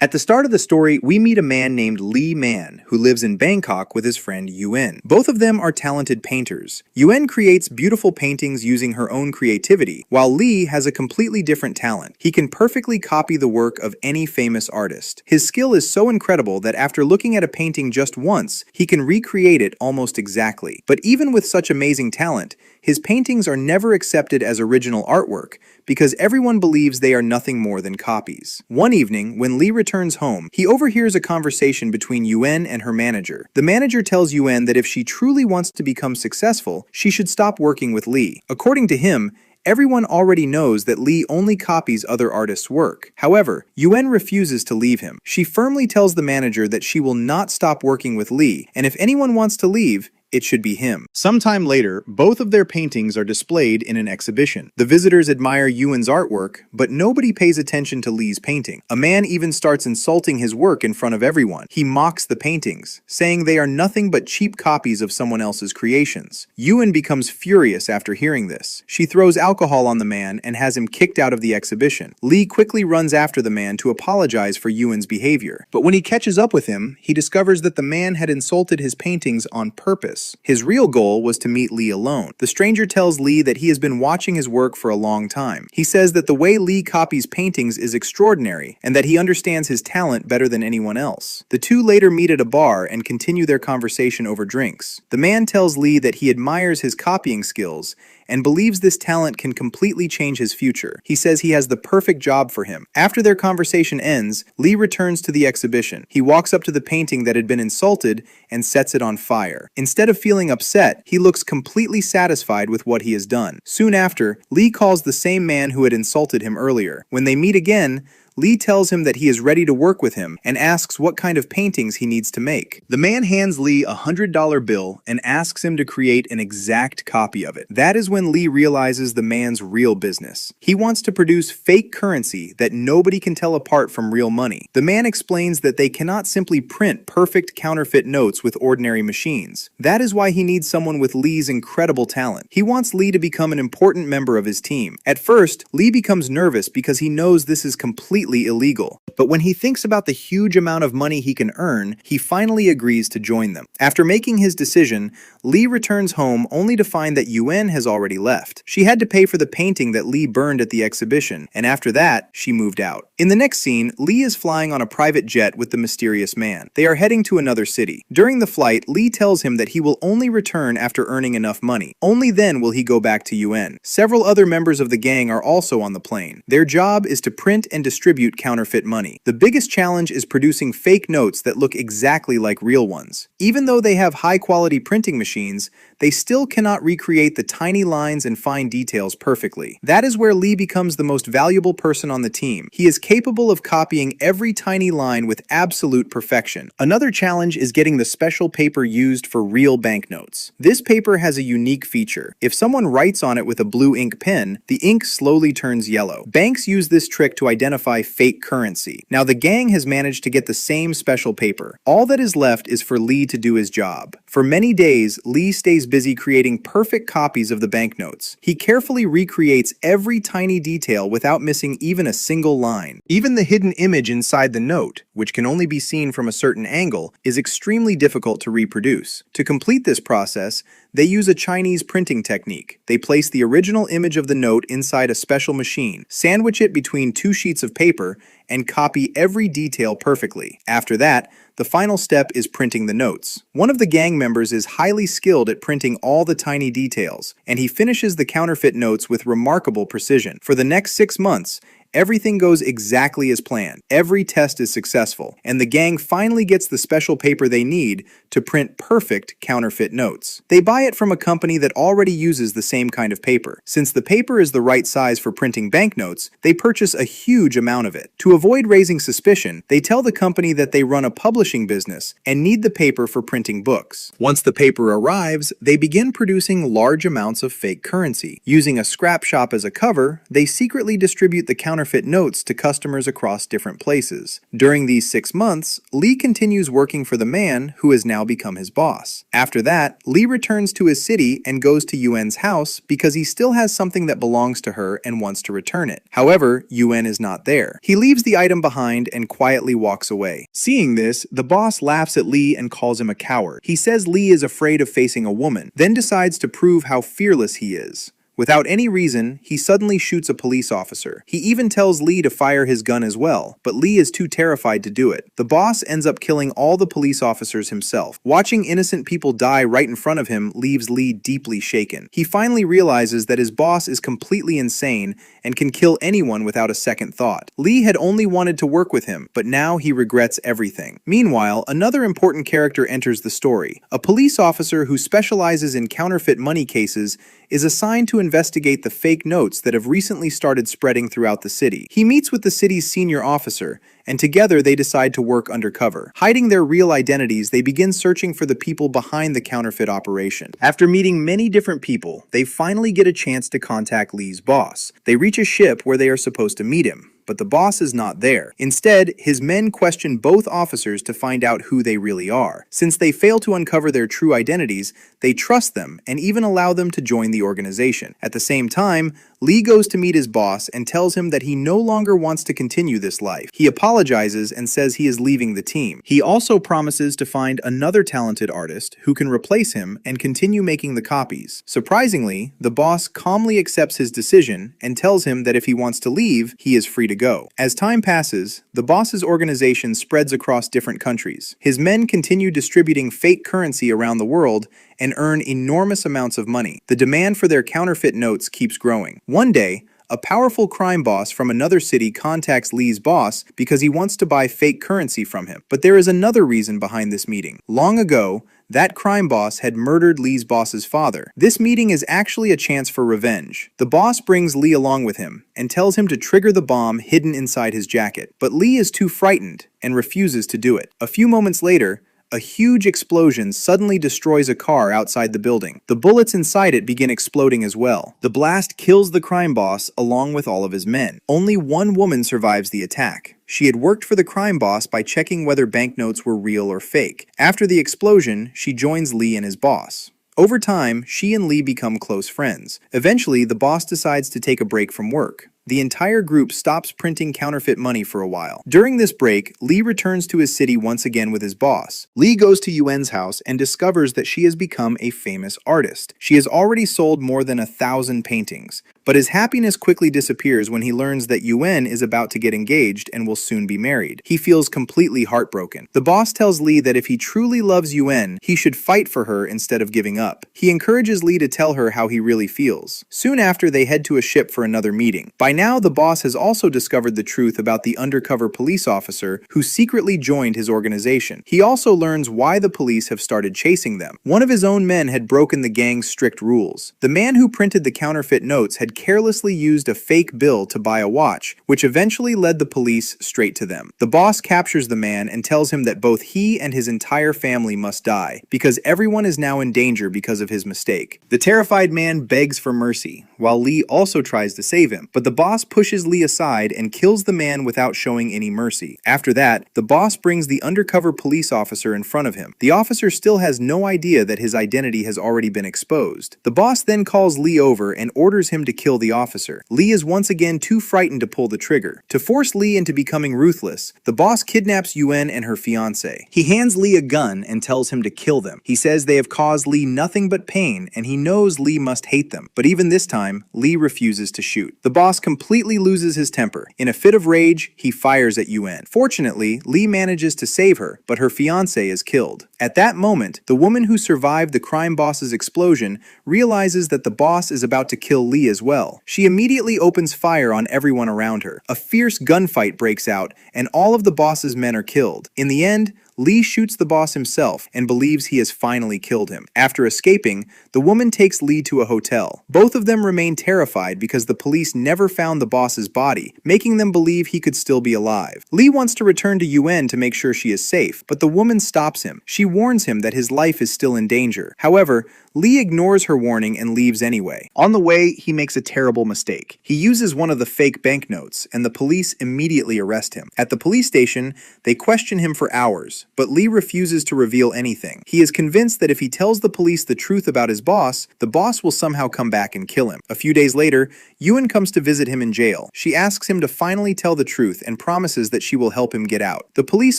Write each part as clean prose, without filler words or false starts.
At the start of the story, we meet a man named Lee Man, who lives in Bangkok with his friend Yuen. Both of them are talented painters. Yuen creates beautiful paintings using her own creativity, while Lee has a completely different talent. He can perfectly copy the work of any famous artist. His skill is so incredible that after looking at a painting just once, he can recreate it almost exactly. But even with such amazing talent, his paintings are never accepted as original artwork because everyone believes they are nothing more than copies. One evening, when Lee returns home, he overhears a conversation between Yuen and her manager. The manager tells Yuen that if she truly wants to become successful, she should stop working with Lee. According to him, everyone already knows that Lee only copies other artists' work. However, Yuen refuses to leave him. She firmly tells the manager that she will not stop working with Lee, and if anyone wants to leave, it should be him. Sometime later, both of their paintings are displayed in an exhibition. The visitors admire Yuen's artwork, but nobody pays attention to Lee's painting. A man even starts insulting his work in front of everyone. He mocks the paintings, saying they are nothing but cheap copies of someone else's creations. Yuen becomes furious after hearing this. She throws alcohol on the man and has him kicked out of the exhibition. Lee quickly runs after the man to apologize for Yuen's behavior. But when he catches up with him, he discovers that the man had insulted his paintings on purpose. His real goal was to meet Lee alone. The stranger tells Lee that he has been watching his work for a long time. He says that the way Lee copies paintings is extraordinary and that he understands his talent better than anyone else. The two later meet at a bar and continue their conversation over drinks. The man tells Lee that he admires his copying skills and believes this talent can completely change his future. He says he has the perfect job for him. After their conversation ends, Lee returns to the exhibition. He walks up to the painting that had been insulted and sets it on fire. Instead of feeling upset, he looks completely satisfied with what he has done. Soon after, Lee calls the same man who had insulted him earlier. When they meet again, Lee tells him that he is ready to work with him and asks what kind of paintings he needs to make. The man hands Lee a $100 bill and asks him to create an exact copy of it. That is when Lee realizes the man's real business. He wants to produce fake currency that nobody can tell apart from real money. The man explains that they cannot simply print perfect counterfeit notes with ordinary machines. That is why he needs someone with Lee's incredible talent. He wants Lee to become an important member of his team. At first, Lee becomes nervous because he knows this is completely illegal. But when he thinks about the huge amount of money he can earn, he finally agrees to join them. After making his decision, Lee returns home only to find that Yuen has already left. She had to pay for the painting that Lee burned at the exhibition, and after that, she moved out. In the next scene, Lee is flying on a private jet with the mysterious man. They are heading to another city. During the flight, Lee tells him that he will only return after earning enough money. Only then will he go back to Yuen. Several other members of the gang are also on the plane. Their job is to print and distribute counterfeit money. The biggest challenge is producing fake notes that look exactly like real ones. Even though they have high-quality printing machines, they still cannot recreate the tiny lines and fine details perfectly. That is where Lee becomes the most valuable person on the team. He is capable of copying every tiny line with absolute perfection. Another challenge is getting the special paper used for real banknotes. This paper has a unique feature. If someone writes on it with a blue ink pen, the ink slowly turns yellow. Banks use this trick to identify fake currency. Now the gang has managed to get the same special paper. All that is left is for Lee to do his job. For many days, Lee stays busy creating perfect copies of the banknotes. He carefully recreates every tiny detail without missing even a single line. Even the hidden image inside the note, which can only be seen from a certain angle, is extremely difficult to reproduce. To complete this process, they use a Chinese printing technique. They place the original image of the note inside a special machine, sandwich it between two sheets of paper, and copy every detail perfectly. After that, the final step is printing the notes. One of the gang members is highly skilled at printing all the tiny details, and he finishes the counterfeit notes with remarkable precision. For the next 6 months, everything goes exactly as planned. Every test is successful, and the gang finally gets the special paper they need to print perfect counterfeit notes. They buy it from a company that already uses the same kind of paper. Since the paper is the right size for printing banknotes, they purchase a huge amount of it. To avoid raising suspicion, they tell the company that they run a publishing business and need the paper for printing books. Once the paper arrives, they begin producing large amounts of fake currency. Using a scrap shop as a cover, they secretly distribute the counterfeit counterfeit notes to customers across different places. During these 6 months, Lee continues working for the man who has now become his boss. After that, Lee returns to his city and goes to Yuen's house because he still has something that belongs to her and wants to return it. However, Yuen is not there. He leaves the item behind and quietly walks away. Seeing this, the boss laughs at Lee and calls him a coward. He says Lee is afraid of facing a woman, then decides to prove how fearless he is. Without any reason, he suddenly shoots a police officer. He even tells Lee to fire his gun as well, but Lee is too terrified to do it. The boss ends up killing all the police officers himself. Watching innocent people die right in front of him leaves Lee deeply shaken. He finally realizes that his boss is completely insane and can kill anyone without a second thought. Lee had only wanted to work with him, but now he regrets everything. Meanwhile, another important character enters the story. A police officer who specializes in counterfeit money cases is assigned to investigate the fake notes that have recently started spreading throughout the city. He meets with the city's senior officer, and together they decide to work undercover. Hiding their real identities, they begin searching for the people behind the counterfeit operation. After meeting many different people, they finally get a chance to contact Lee's boss. They reach a ship where they are supposed to meet him, but the boss is not there. Instead, his men question both officers to find out who they really are. Since they fail to uncover their true identities, they trust them and even allow them to join the organization. At the same time, Lee goes to meet his boss and tells him that he no longer wants to continue this life. He apologizes and says he is leaving the team. He also promises to find another talented artist who can replace him and continue making the copies. Surprisingly, the boss calmly accepts his decision and tells him that if he wants to leave, he is free to go. As time passes, the boss's organization spreads across different countries. His men continue distributing fake currency around the world and earn enormous amounts of money. The demand for their counterfeit notes keeps growing. One day, a powerful crime boss from another city contacts Lee's boss because he wants to buy fake currency from him. But there is another reason behind this meeting. Long ago, that crime boss had murdered Lee's boss's father. This meeting is actually a chance for revenge. The boss brings Lee along with him and tells him to trigger the bomb hidden inside his jacket. But Lee is too frightened and refuses to do it. A few moments later, a huge explosion suddenly destroys a car outside the building. The bullets inside it begin exploding as well. The blast kills the crime boss along with all of his men. Only one woman survives the attack. She had worked for the crime boss by checking whether banknotes were real or fake. After the explosion, she joins Lee and his boss. Over time, she and Lee become close friends. Eventually, the boss decides to take a break from work. The entire group stops printing counterfeit money for a while. During this break, Lee returns to his city once again with his boss. Lee goes to Yuen's house and discovers that she has become a famous artist. She has already sold more than 1,000 paintings. But his happiness quickly disappears when he learns that Yuen is about to get engaged and will soon be married. He feels completely heartbroken. The boss tells Lee that if he truly loves Yuen, he should fight for her instead of giving up. He encourages Lee to tell her how he really feels. Soon after, they head to a ship for another meeting. By now, the boss has also discovered the truth about the undercover police officer who secretly joined his organization. He also learns why the police have started chasing them. One of his own men had broken the gang's strict rules. The man who printed the counterfeit notes had carelessly used a fake bill to buy a watch, which eventually led the police straight to them. The boss captures the man and tells him that both he and his entire family must die, because everyone is now in danger because of his mistake. The terrified man begs for mercy, while Lee also tries to save him, but the boss pushes Lee aside and kills the man without showing any mercy. After that, the boss brings the undercover police officer in front of him. The officer still has no idea that his identity has already been exposed. The boss then calls Lee over and orders him to kill the officer. Lee is once again too frightened to pull the trigger. To force Lee into becoming ruthless, the boss kidnaps Yuen and her fiancée. He hands Lee a gun and tells him to kill them. He says they have caused Lee nothing but pain, and he knows Lee must hate them. But even this time, Lee refuses to shoot. The boss completely loses his temper. In a fit of rage, he fires at Yuen. Fortunately, Lee manages to save her, but her fiancé is killed. At that moment, the woman who survived the crime boss's explosion realizes that the boss is about to kill Lee as well. She immediately opens fire on everyone around her. A fierce gunfight breaks out, and all of the boss's men are killed. In the end, Lee shoots the boss himself and believes he has finally killed him. After escaping, the woman takes Lee to a hotel. Both of them remain terrified because the police never found the boss's body, making them believe he could still be alive. Lee wants to return to Yuen to make sure she is safe, but the woman stops him. She warns him that his life is still in danger. However, Lee ignores her warning and leaves anyway. On the way, he makes a terrible mistake. He uses one of the fake banknotes, and the police immediately arrest him. At the police station, they question him for hours, but Lee refuses to reveal anything. He is convinced that if he tells the police the truth about his boss, the boss will somehow come back and kill him. A few days later, Yuen comes to visit him in jail. She asks him to finally tell the truth and promises that she will help him get out. The police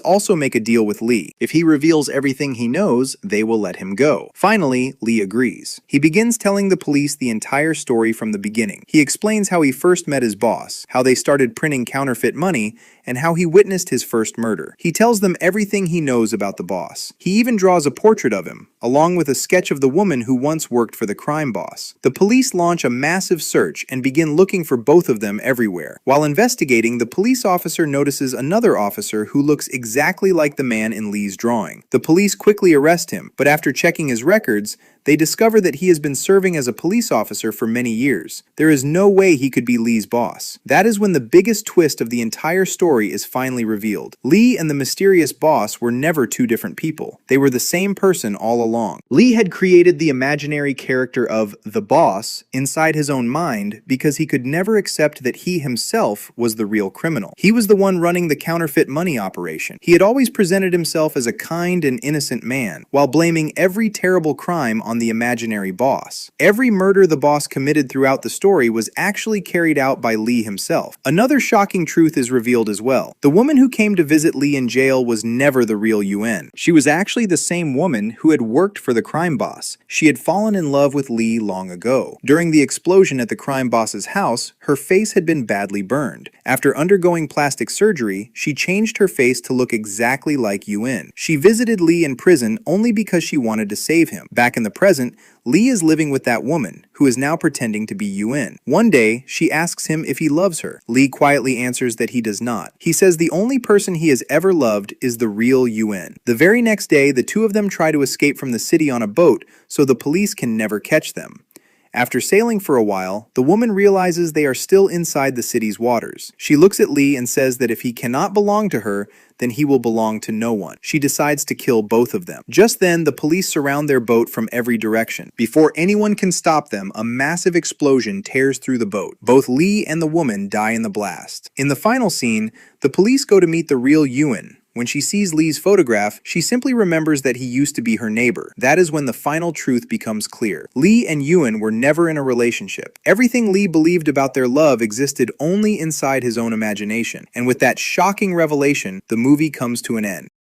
also make a deal with Lee. If he reveals everything he knows, they will let him go. Finally, Lee agrees. He begins telling the police the entire story from the beginning. He explains how he first met his boss, how they started printing counterfeit money, and how he witnessed his first murder. He tells them everything he knows about the boss. He even draws a portrait of him, along with a sketch of the woman who once worked for the crime boss. The police launch a massive search and begin looking for both of them everywhere. While investigating, the police officer notices another officer who looks exactly like the man in Lee's drawing. The police quickly arrest him, but after checking his records, they discover that he has been serving as a police officer for many years. There is no way he could be Lee's boss. That is when the biggest twist of the entire story is finally revealed. Lee and the mysterious boss were never two different people. They were the same person all along. Lee had created the imaginary character of the boss inside his own mind because he could never accept that he himself was the real criminal. He was the one running the counterfeit money operation. He had always presented himself as a kind and innocent man, while blaming every terrible crime on the imaginary boss. Every murder the boss committed throughout the story was actually carried out by Lee himself. Another shocking truth is revealed as well. The woman who came to visit Lee in jail was never the real Yuen. She was actually the same woman who had worked for the crime boss. She had fallen in love with Lee long ago. During the explosion at the crime boss's house, her face had been badly burned. After undergoing plastic surgery, she changed her face to look exactly like Yuen. She visited Lee in prison only because she wanted to save him. Back in the present, Lee is living with that woman, who is now pretending to be Yuen. One day, she asks him if he loves her. Lee quietly answers that he does not. He says the only person he has ever loved is the real Yuen. The very next day, the two of them try to escape from the city on a boat so the police can never catch them. After sailing for a while, the woman realizes they are still inside the city's waters. She looks at Lee and says that if he cannot belong to her, then he will belong to no one. She decides to kill both of them. Just then, the police surround their boat from every direction. Before anyone can stop them, a massive explosion tears through the boat. Both Lee and the woman die in the blast. In the final scene, the police go to meet the real Yuen. When she sees Lee's photograph, she simply remembers that he used to be her neighbor. That is when the final truth becomes clear. Lee and Yuen were never in a relationship. Everything Lee believed about their love existed only inside his own imagination. And with that shocking revelation, the movie comes to an end.